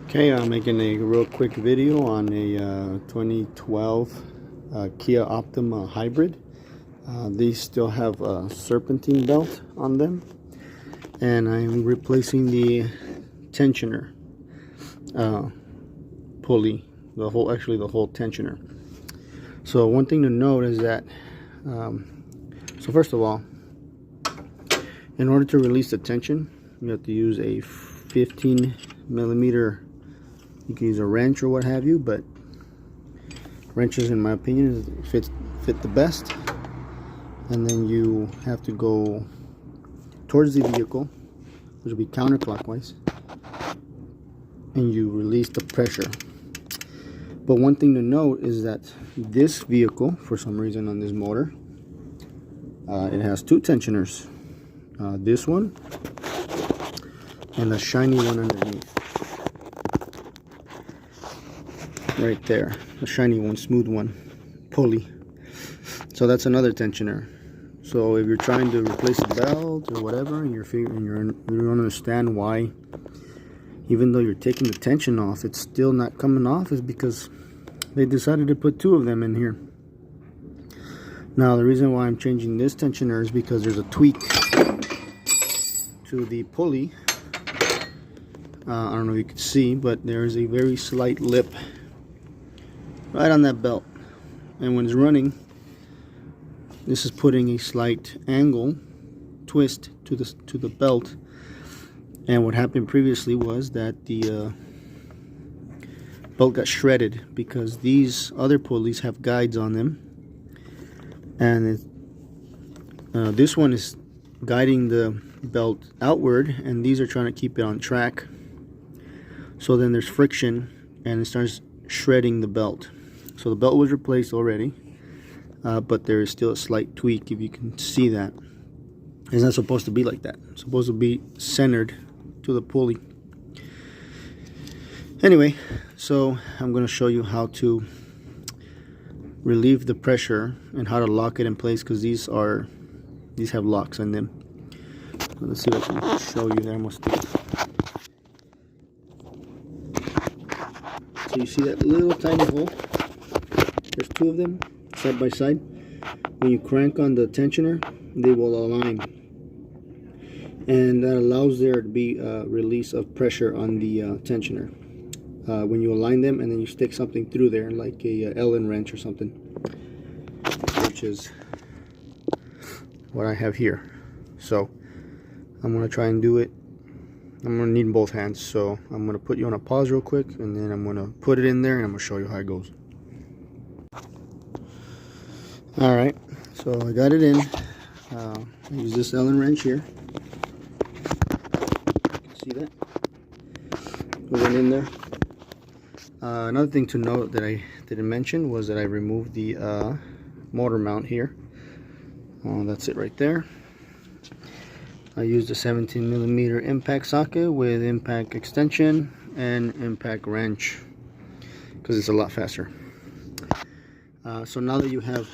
Okay, I'm making a real quick video on a 2012 Kia Optima hybrid. These still have a serpentine belt on them, and I'm replacing the tensioner pulley, the whole tensioner. So one thing to note is that, so first of all, in order to release the tension, you have to use a 15 millimeter. You can use a wrench or what have you, but wrenches, in my opinion, fit the best. And then you have to go towards the vehicle, which will be counterclockwise, and you release the pressure. But one thing to note is that this vehicle, for some reason on this motor, it has two tensioners. This one and a shiny one underneath. Right there, a shiny one, smooth one, pulley. So that's another tensioner. So if you're trying to replace a belt or whatever, and you don't understand why, even though you're taking the tension off, it's still not coming off, is because they decided to put two of them in here. Now the reason why I'm changing this tensioner is because there's a tweak to the pulley. I don't know if you can see, but there is a very slight lip right on that belt, and when it's running, this is putting a slight angle twist to the belt. And what happened previously was that the belt got shredded because these other pulleys have guides on them, and this one is guiding the belt outward, and these are trying to keep it on track. So then there's friction, and it starts shredding the belt. So the belt was replaced already, but there is still a slight tweak, if you can see that. It's not supposed to be like that. It's supposed to be centered to the pulley. Anyway, so I'm going to show you how to relieve the pressure and how to lock it in place, because these have locks in them. Let's see if I can show you there. So you see that little tiny hole? There's two of them side by side. When you crank on the tensioner, they will align, and that allows there to be a release of pressure on the tensioner. When you align them and then you stick something through there, like a Allen wrench or something, which is what I have here. So I'm going to try and do it. I'm going to need both hands, so I'm going to put you on a pause real quick, and then I'm going to put it in there and I'm going to show you how it goes. Alright, so I got it in. I use this Allen wrench here. See that? Put it in there. Another thing to note that I didn't mention was that I removed the motor mount here. That's it right there. I used a 17 millimeter impact socket with impact extension and impact wrench, because it's a lot faster. So now that you have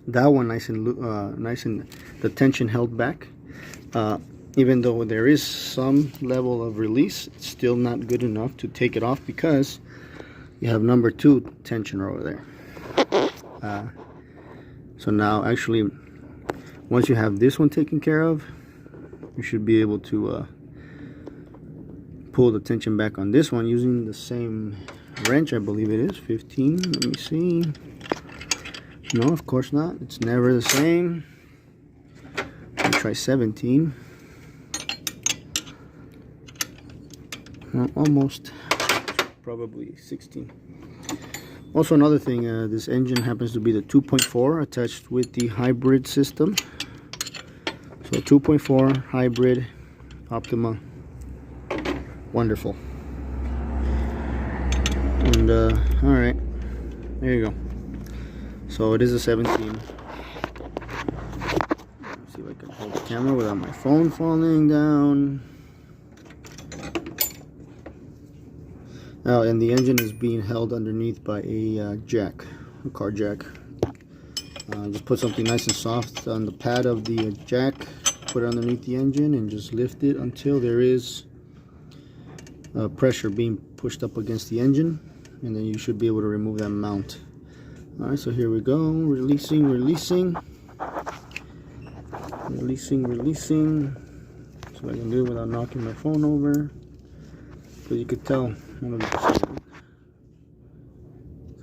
that one nice and the tension held back, even though there is some level of release, it's still not good enough to take it off, because you have number 2 tensioner over there. So now, actually, once you have this one taken care of, you should be able to pull the tension back on this one using the same wrench. I believe it is 15. Let me see. No, of course not. It's never the same. Let me try 17. Well, almost. Probably 16. Also, another thing, this engine happens to be the 2.4 attached with the hybrid system. So 2.4 hybrid Optima. Wonderful. And alright, there you go. So it is a 17. Let's see if I can hold the camera without my phone falling down. Oh, and the engine is being held underneath by a jack, a car jack. Just put something nice and soft on the pad of the jack, put it underneath the engine, and just lift it until there is pressure being pushed up against the engine, and then you should be able to remove that mount. All right, so here we go, releasing, releasing, releasing, releasing. So I can do it without knocking my phone over, so you could tell. So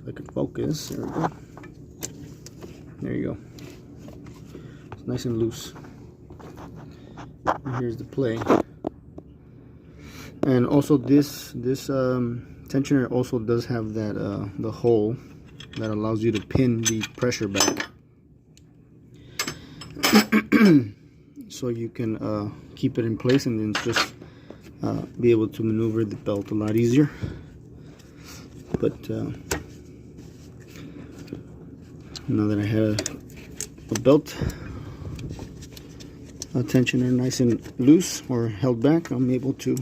I can focus. There we go. There you go. It's nice and loose. And here's the play. And also this tensioner also does have that the hole that allows you to pin the pressure back, so you can keep it in place and then just be able to maneuver the belt a lot easier. But now that I have a belt tensioner nice and loose or held back, I'm able to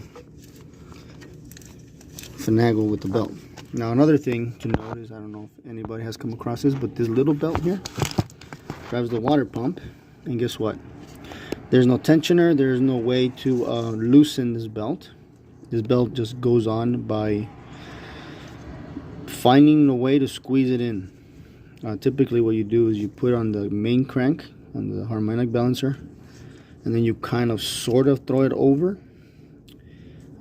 finagle with the belt. Now another thing to note is, I don't know if anybody has come across this, but this little belt here drives the water pump, and guess what? There's no tensioner, there's no way to loosen this belt. This belt just goes on by finding a way to squeeze it in. Typically what you do is you put on the main crank on the harmonic balancer, and then you kind of sort of throw it over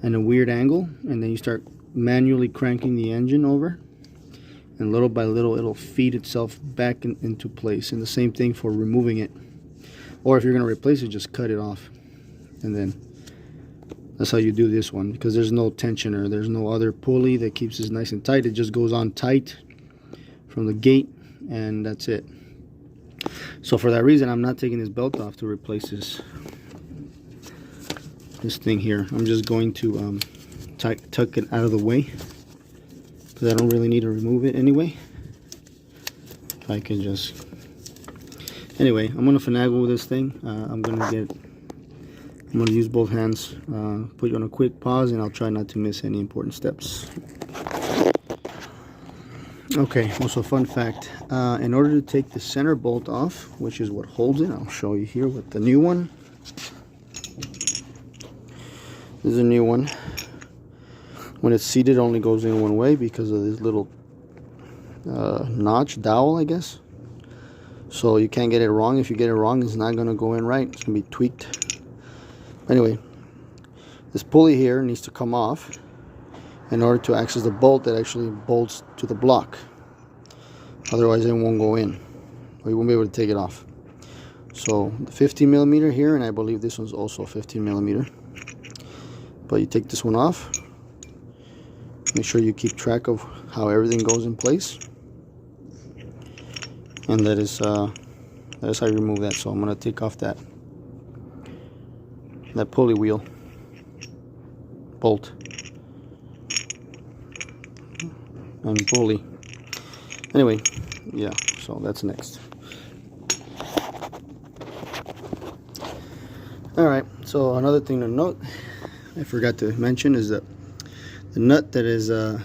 in a weird angle, and then you start manually cranking the engine over, and little by little it'll feed itself back into place. And the same thing for removing it, or if you're going to replace it, just cut it off. And then that's how you do this one, because there's no tensioner, there's no other pulley that keeps this nice and tight. It just goes on tight from the gate, and that's it. So for that reason, I'm not taking this belt off to replace this thing here. I'm just going to tuck it out of the way, because I don't really need to remove it anyway. If I can just, anyway, I'm gonna finagle with this thing. I'm gonna use both hands, put you on a quick pause, and I'll try not to miss any important steps. Okay, also fun fact, in order to take the center bolt off, which is what holds it, I'll show you here with the new one. This is a new one. When it's seated, it only goes in one way because of this little notch, dowel, I guess. So you can't get it wrong. If you get it wrong, it's not going to go in right. It's going to be tweaked. Anyway, this pulley here needs to come off in order to access the bolt that actually bolts to the block. Otherwise it won't go in, or you won't be able to take it off. So the 15 millimeter here, and I believe this one's also 15 millimeter. But you take this one off, make sure you keep track of how everything goes in place, and that is how you remove that. So I'm going to take off that pulley wheel bolt and pulley. Anyway, yeah, so that's next. Alright, so another thing to note, I forgot to mention, is that the nut that is the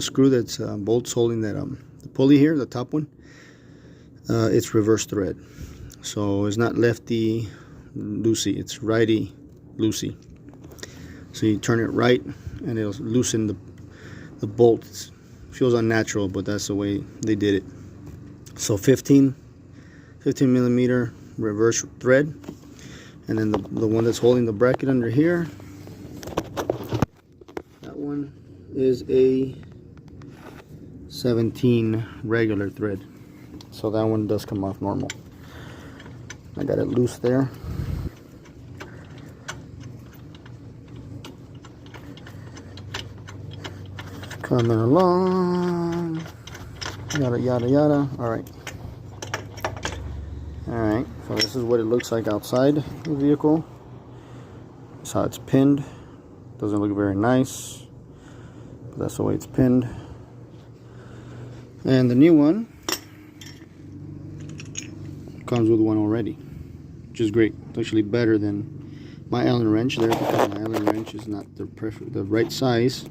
screw that's bolts holding that the pulley here, the top one, it's reverse thread. So it's not lefty loosey, it's righty loosey. So you turn it right and it'll loosen the bolts. Feels unnatural, but that's the way they did it. So 15 millimeter reverse thread, and then the one that's holding the bracket under here, that one is a 17 regular thread. So that one does come off normal. I got it loose there. Coming along, yada yada yada. Alright, so this is what it looks like outside the vehicle. That's how it's pinned. Doesn't look very nice, but that's the way it's pinned. And the new one comes with one already, which is great. It's actually better than my Allen wrench there, because my Allen wrench is not the right size.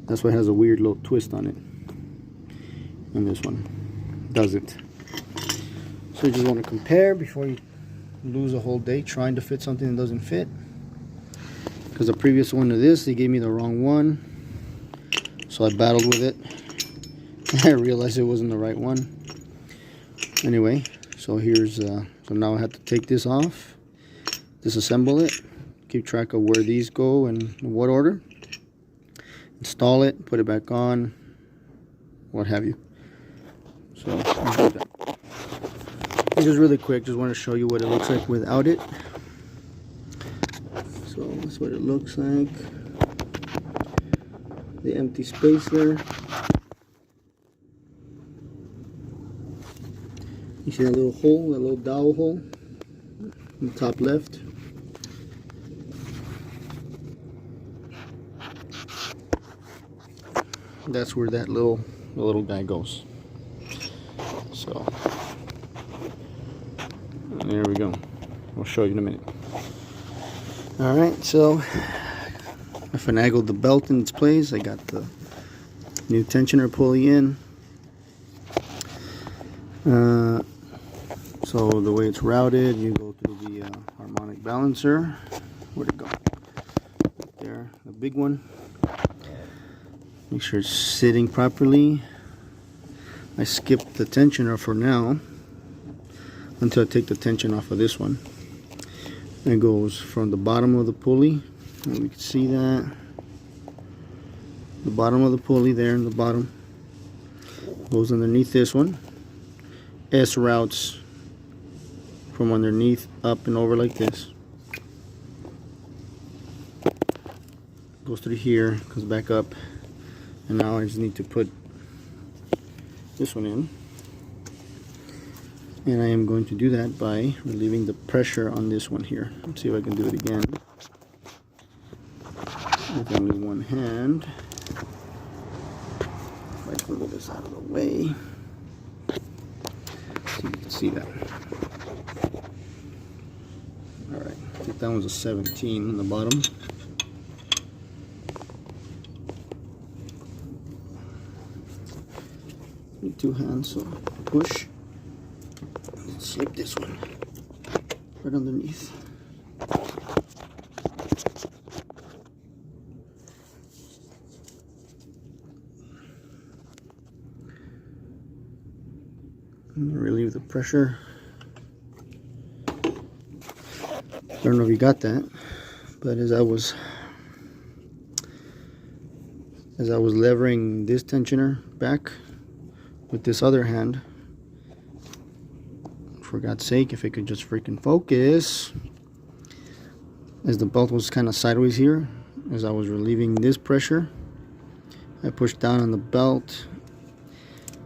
That's why it has a weird little twist on it, and this one doesn't. So you just want to compare before you lose a whole day trying to fit something that doesn't fit. because the previous one to this, they gave me the wrong one. So I battled with it. I realized it wasn't the right one. Anyway, so here's, so now I have to take this off, disassemble it, keep track of where these go and in what order, install it, put it back on, what have you. So I'll do that. Just really quick, just want to show you what it looks like without it. So that's what it looks like. The empty space there. You see that little hole, that little dowel hole in the top left. That's where that little guy goes. So there we go. I'll show you in a minute. Alright, so I finagled the belt in its place. I got the new tensioner pulley in. So the way it's routed, you go through the harmonic balancer. Where'd it go? Right there, the big one. Make sure it's sitting properly. I skipped the tensioner for now until I take the tension off of this one. It goes from the bottom of the pulley, and we can see that. The bottom of the pulley there in the bottom goes underneath this one. S routes from underneath up and over like this. Goes through here, comes back up, and now I just need to put this one in. And I am going to do that by relieving the pressure on this one here. Let's see if I can do it again with only one hand. If I can move this out of the way, so you can see that. Alright, I think that one's a 17 on the bottom. Need two hands, so push. Slip this one right underneath. And relieve the pressure. I don't know if you got that, but as I was levering this tensioner back with this other hand, for God's sake, if it could just freaking focus, as the belt was kind of sideways here, as I was relieving this pressure, I pushed down on the belt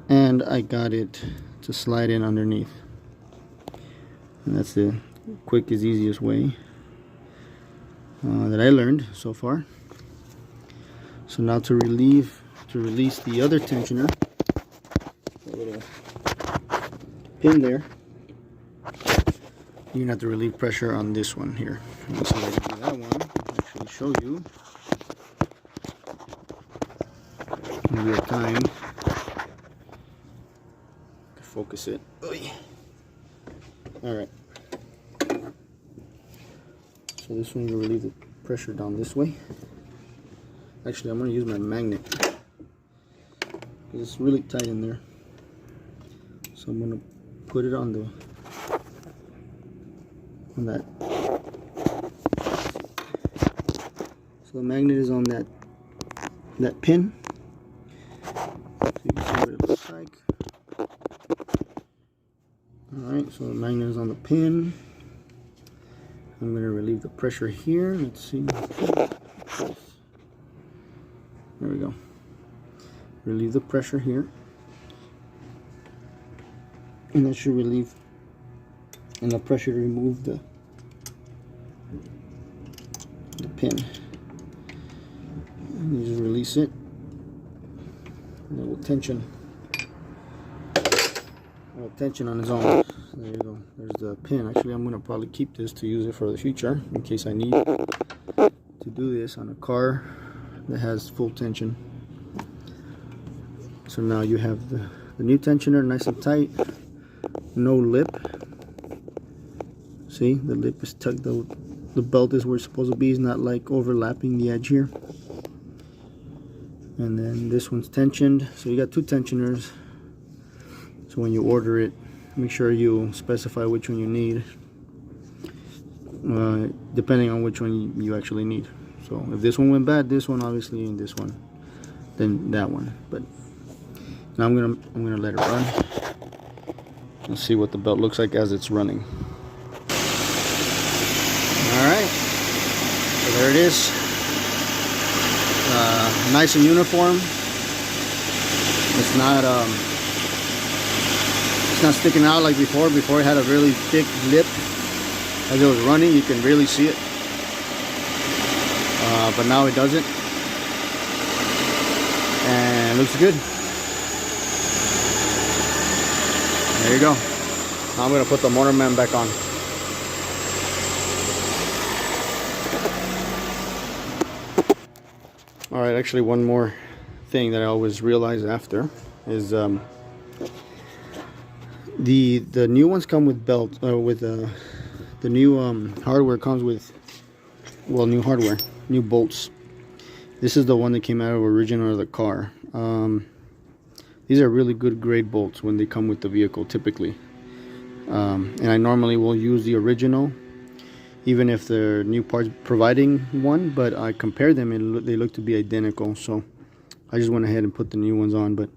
and I got it to slide in underneath. And that's the quickest, easiest way that I learned so far. So now to release the other tensioner, a little pin there, you're gonna have to relieve pressure on this one here. Let me see if I can do that one. Actually show you in real time. Focus it. Alright. So this one, you relieve the pressure down this way. Actually, I'm gonna use my magnet because it's really tight in there. So I'm gonna put it on that. So the magnet is on that pin. So you can see what it looks like. Alright, so the magnet is on the pin. I'm going to relieve the pressure here. Let's see. There we go. Relieve the pressure here. And that should relieve enough pressure to remove the pin. And you just release it. And it will tension. Tension on its own. There you go. There's the pin. Actually, I'm going to probably keep this to use it for the future in case I need to do this on a car that has full tension. So now you have the new tensioner nice and tight. No lip. See, the lip is tugged out the belt is where it's supposed to be. It's not like overlapping the edge here. And then this one's tensioned, so you got two tensioners. So when you order it, make sure you specify which one you need, depending on which one you actually need. So if this one went bad, this one obviously, and this one, then that one. But now I'm gonna let it run and see what the belt looks like as it's running. All right, so there it is. Nice and uniform. It's not sticking out like before. Before it had a really thick lip. As it was running, you can really see it. But now it doesn't. And it looks good. There you go. Now I'm going to put the motor man back on. Alright, actually one more thing that I always realize after is the new ones come with belt, the new hardware comes with, well, new hardware, new bolts. This is the one that came out of original of the car. These are really good grade bolts when they come with the vehicle typically. And I normally will use the original even if the new parts providing one, but I compared them and they look to be identical, so I just went ahead and put the new ones on. But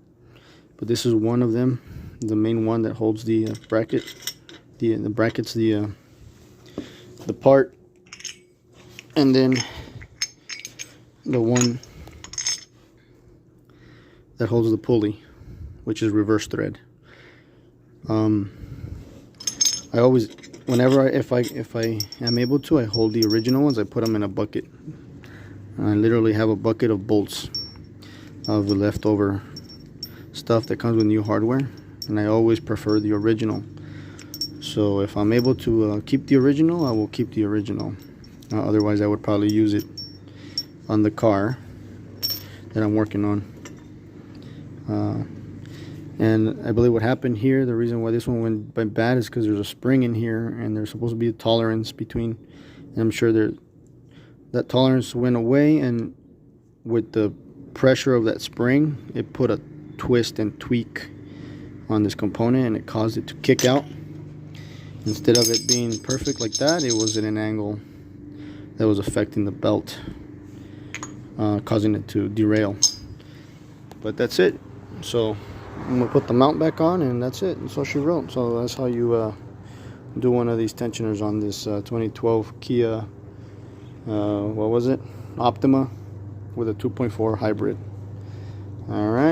this is one of them, the main one that holds the bracket, the brackets, the part, and then the one that holds the pulley, which is reverse thread. I always, whenever if I am able to, I hold the original ones. I put them in a bucket. I literally have a bucket of bolts of the leftover stuff that comes with new hardware, and I always prefer the original. So if I'm able to keep the original, I will keep the original. Otherwise, I would probably use it on the car that I'm working on. And I believe what happened here, the reason why this one went bad is because there's a spring in here, and there's supposed to be a tolerance between, and I'm sure that tolerance went away, and with the pressure of that spring, it put a twist and tweak on this component, and it caused it to kick out. Instead of it being perfect like that, it was at an angle that was affecting the belt, causing it to derail. But that's it. So I'm gonna put the mount back on, and that's it. And so she wrote. So that's how you do one of these tensioners on this 2012 Kia, what was it? Optima with a 2.4 hybrid. All right.